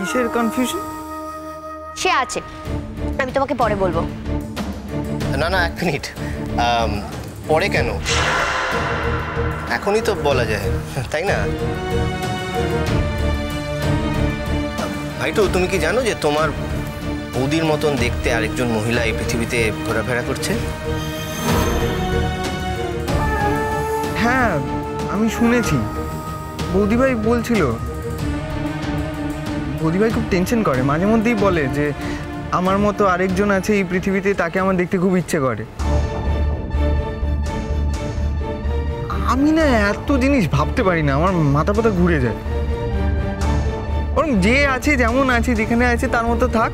কিসের কনফিউশন? সে আছে, আমি তোমাকে পরে বলবো। না না, এক মিনিট। পরে কেন, এখনই তো বলা যায়, তাই না? ভাইটু, তুমি কি জানো যে তোমার বৌদির মতন দেখতে আরেকজন মহিলা এই পৃথিবীতে ঘোরাফেরা করছে? হ্যাঁ, আমি শুনেছি, বৌদিভাই বলছিল। বৌদিভাই খুব টেনশন করে, মাঝে মধ্যেই বলে যে আমার মতো আরেকজন আছে এই পৃথিবীতে, তাকে আমার দেখতে খুব ইচ্ছে করে। আমি না এত জিনিস ভাবতে পারি না, আমার মাথা পাতা ঘুরে যায়। বরং যে আছে, যেমন আছে, যেখানে আছে তার মতো থাক।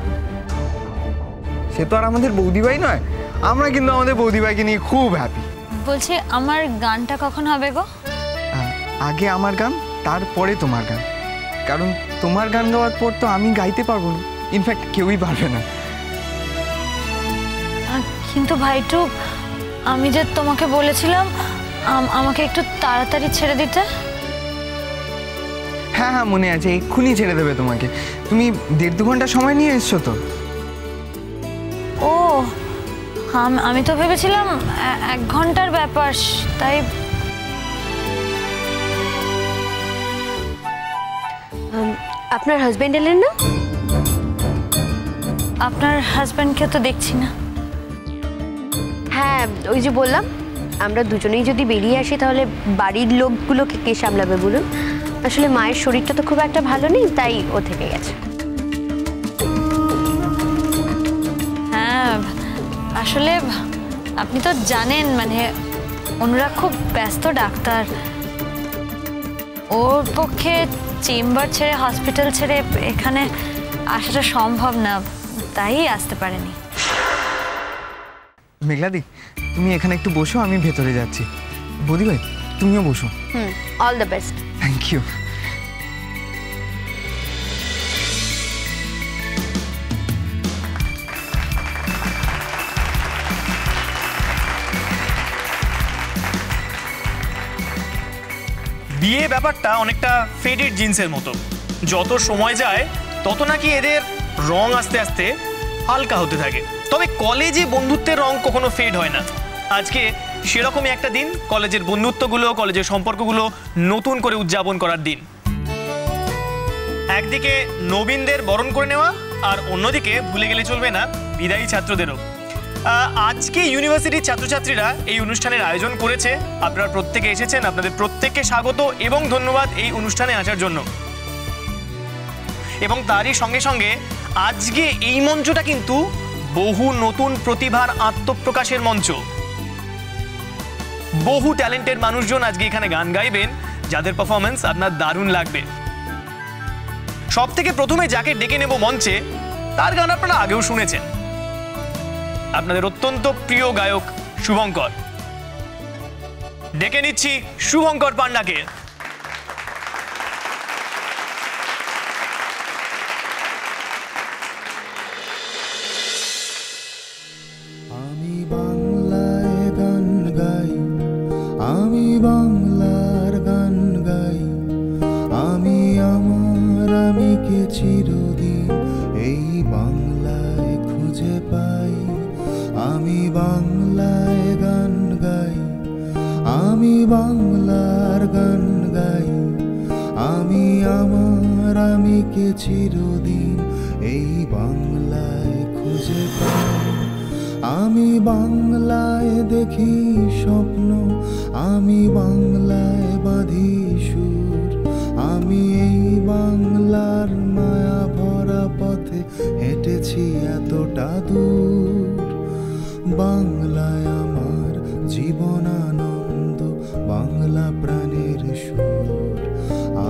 সে তো আর আমাদের বৌদিভাই নয়, আমরা কিন্তু আমাদের বৌদিভাইকে নিয়ে খুব হ্যাপি। বলছি, আমার গানটা কখন হবে গো? আগে আমার গান, তারপরে তোমার গান। কারণ তোমার গান গাওয়ার পর তো আমি গাইতে পারবো না, ইনফ্যাক্ট কেউই পারবে না। কিন্তু ভাইটু, আমি যে তোমাকে বলেছিলাম আমাকে একটু তাড়াতাড়ি ছেড়ে দিতে। হ্যাঁ হ্যাঁ, মনে আছে, এক্ষুনি ছেড়ে দেবে তোমাকে। তুমি 1.5-2 ঘন্টা সময় নিয়ে এসছো তো। ও, আমি তো ভেবেছিলাম 1 ঘন্টার ব্যাপার, তাই। আপনার হাজবেন্ড এলেন না? আপনার হাজবেন্ডকে তো দেখছি না। হ্যাঁ, ওই যে বললাম, আমরা দুজনেই যদি বেরিয়ে আসি তাহলে বাড়ির লোকগুলোকে কে সামলাবে বলুন? আসলে মায়ের শরীরটা তো খুব একটা ভালো নেই, তাই ও থেকে গেছে। হ্যাঁ, আসলে আপনি তো জানেন, মানে অনুরাগ খুব ব্যস্ত ডাক্তার। ওর পক্ষে চেম্বার ছেড়ে, হসপিটাল ছেড়ে এখানে আসাটা সম্ভব না, তাই আসতে পারেনি। মেঘলাদি, তুমি এখানে একটু বসো, আমি ভেতরে যাচ্ছি। বৌদিভাই, তুমিও বসো। All the best. Thank you. বিয়ে ব্যাপারটা অনেকটা ফেডেড জিন্সের মতো, যত সময় যায় তত নাকি এদের রং আস্তে আস্তে হালকা হতে থাকে। তবে কলেজে বন্ধুত্বের রং কখনো ফেড হয় না। আজকে সেরকমই একটা দিন, কলেজের বন্ধুত্বগুলো, কলেজের সম্পর্কগুলো নতুন করে উদযাপন করার দিন। একদিকে নবীনদের বরণ করে নেওয়া, আর অন্যদিকে ভুলে গেলে চলবে না বিদায়ী ছাত্রদেরও। আজকে ইউনিভার্সিটির ছাত্রছাত্রীরা এই অনুষ্ঠানের আয়োজন করেছে। আপনারা প্রত্যেকে এসেছেন, আপনাদের প্রত্যেককে স্বাগত এবং ধন্যবাদ এই অনুষ্ঠানে আসার জন্য। এবং তারই সঙ্গে সঙ্গে আজকে এই মঞ্চটা কিন্তু বহু নতুন প্রতিভার আত্মপ্রকাশের মঞ্চ। বহু ট্যালেন্টেড মানুষজন আজকে এখানে গান গাইবেন, যাদের পারফরমেন্স আপনার দারুণ লাগবে। সব থেকে প্রথমে যাকে ডেকে নেব মঞ্চে, তার গান আপনারা আগেও শুনেছেন, আপনাদের অত্যন্ত প্রিয় গায়ক শুভঙ্কর। ডেকে নিচ্ছি শুভঙ্কর পান্ডাকে। আমি বাংলায় গান গাই, আমি বাংলার গান গাই, আমি আমার আমিকে চিরদিন এই বাংলায় খুঁজে পাই। আমি বাংলায় গান গাই, আমি বাংলার গান গাই, আমি আমার আমিকে চিরদিন এই বাংলায় খুঁজে পাই। আমি বাংলায় দেখি স্বপ্ন, আমি বাংলায় বাঁধি সুর, আমি এই বাংলার মায়া ভরা পথে হেঁটেছি এতটা দূর। বাংলায় আমার জীবন আনন্দ, বাংলা প্রাণের সুর।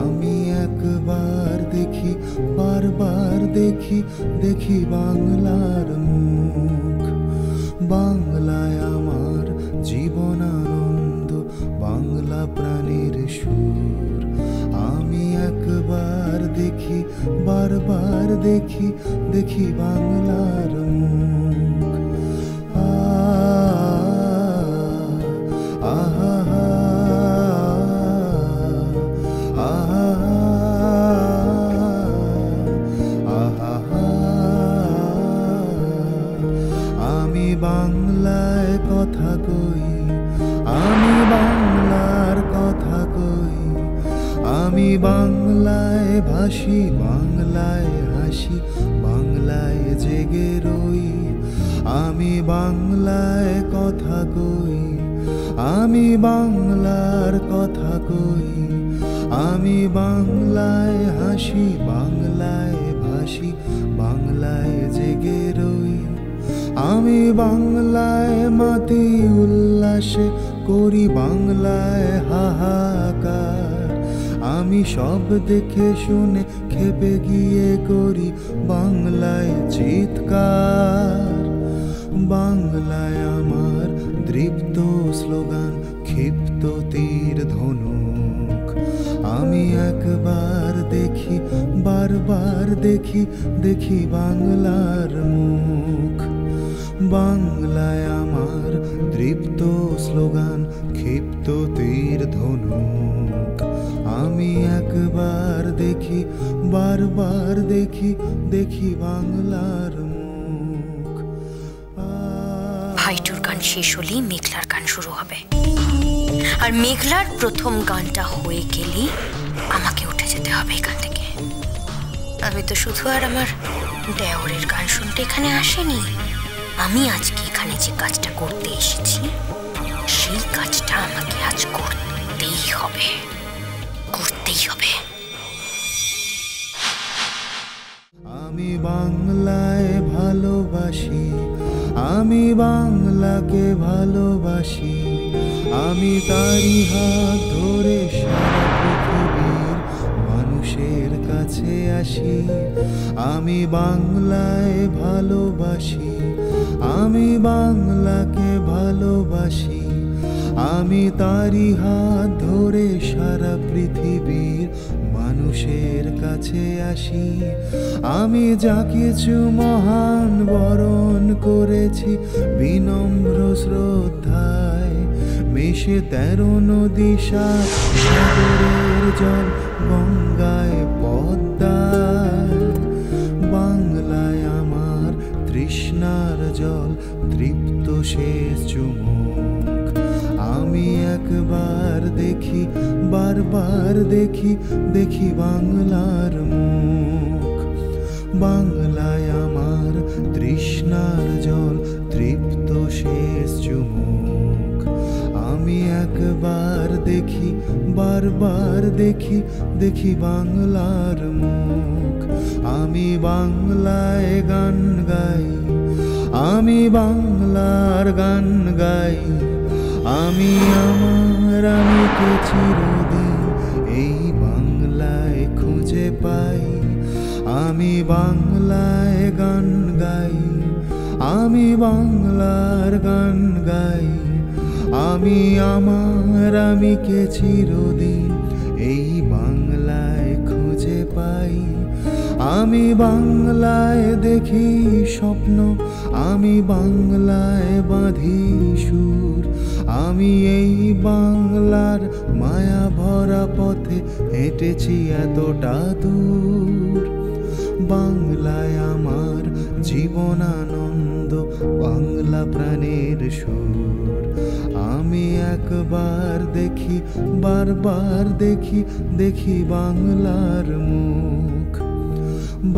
আমি একবার দেখি, বারবার দেখি, দেখি বাংলার মুখ। বাংলায় আমার জীবন আনন্দ, বাংলা প্রাণের সুর। আমি একবার দেখি, বারবার দেখি, দেখি বাংলার মুখ। বাংলায় ভাসি, বাংলায় হাসি, বাংলায় জেগে রই। আমি বাংলায় কথা কই, আমি বাংলার কথা কই। আমি বাংলায় হাসি, বাংলায় ভাসি, বাংলায় জেগে রই। আমি বাংলায় মাতি উল্লাসে করি, বাংলায় হাহাকার। আমি সব দেখে শুনে খেপে গিয়ে করি বাংলায় চিৎকার। বাংলায় আমার দৃপ্ত স্লোগান, ক্ষিপ্ত তীর ধনুক। আমি একবার দেখি, বারবার দেখি, দেখি বাংলার মুখ। বাংলায় আমার দৃপ্ত স্লোগান, ক্ষিপ্ত তীর ধনুক। আমি একবার দেখি, বারবার দেখি, দেখি বাংলার মুখ। ভাইটুর গান শেষ হলেই মেঘলার গান শুরু হবে, আর মেঘলার প্রথম গানটা হয়ে গেলেই আমাকে উঠে যেতে হবে এখান থেকে। আমি তো শুধু আর আমার দেওরের গান শুনতে এখানে আসেনি, আমি আজকে এখানে যে কাজটা করতে এসেছি সেই কাজটা আমাকে আজ করতেই হবে, করতেই হবে। আমি বাংলায় ভালোবাসি, আমি বাংলাকে ভালোবাসি। আমি তারই হাত ধরে সারা পৃথিবীর মানুষের কাছে আসি। আমি বাংলায় ভালোবাসি, আমি বাংলাকে ভালোবাসি। আমি তারই হাত ধরে সারা পৃথিবীর মানুষের কাছে আসি। আমি যা কিছু মহান বরণ করেছি বিনম্র শ্রদ্ধায়, মিশে 13 নদী সাগরের জল গঙ্গায় পদ্মায়। বাংলায় আমার তৃষ্ণার জল, তৃপ্ত শেষ চুমুক। আমি একবার দেখি, বারবার দেখি, দেখি বাংলার মুখ। বাংলায় আমার তৃষ্ণার জল, তৃপ্ত শেষ চুমুক। আমি একবার দেখি, বারবার দেখি, দেখি বাংলার মুখ। আমি বাংলায় গান গাই, আমি বাংলার গান গাই। আমি আমার আমিকে চিরদিন এই বাংলায় খুঁজে পাই। আমি বাংলায় গান গাই, আমি বাংলার গান গাই। আমি আমার আমিকে চিরদিন এই বাংলায় খুঁজে পাই। আমি বাংলায় দেখি স্বপ্ন, আমি বাংলায় বাঁধি সুর। আমি এই বাংলার মায়া ভরা পথে হেঁটেছি এতটা দূর। বাংলায় আমার জীবন আনন্দ, বাংলা প্রাণের সুর। আমি একবার দেখি, বারবার দেখি, দেখি বাংলার মুখ।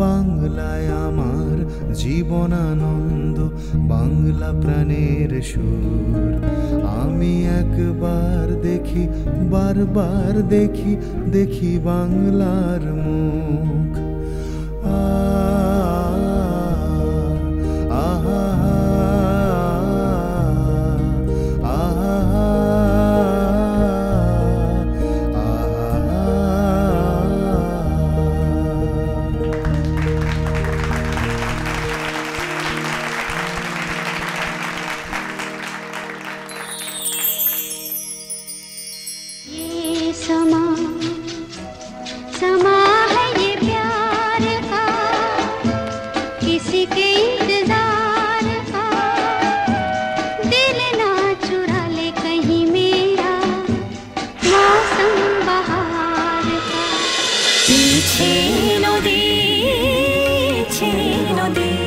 বাংলায় আমার জীবন আনন্দ, বাংলা প্রাণের সুর। আমি একবার দেখি, বারবার দেখি, দেখি বাংলার মুখ। নদী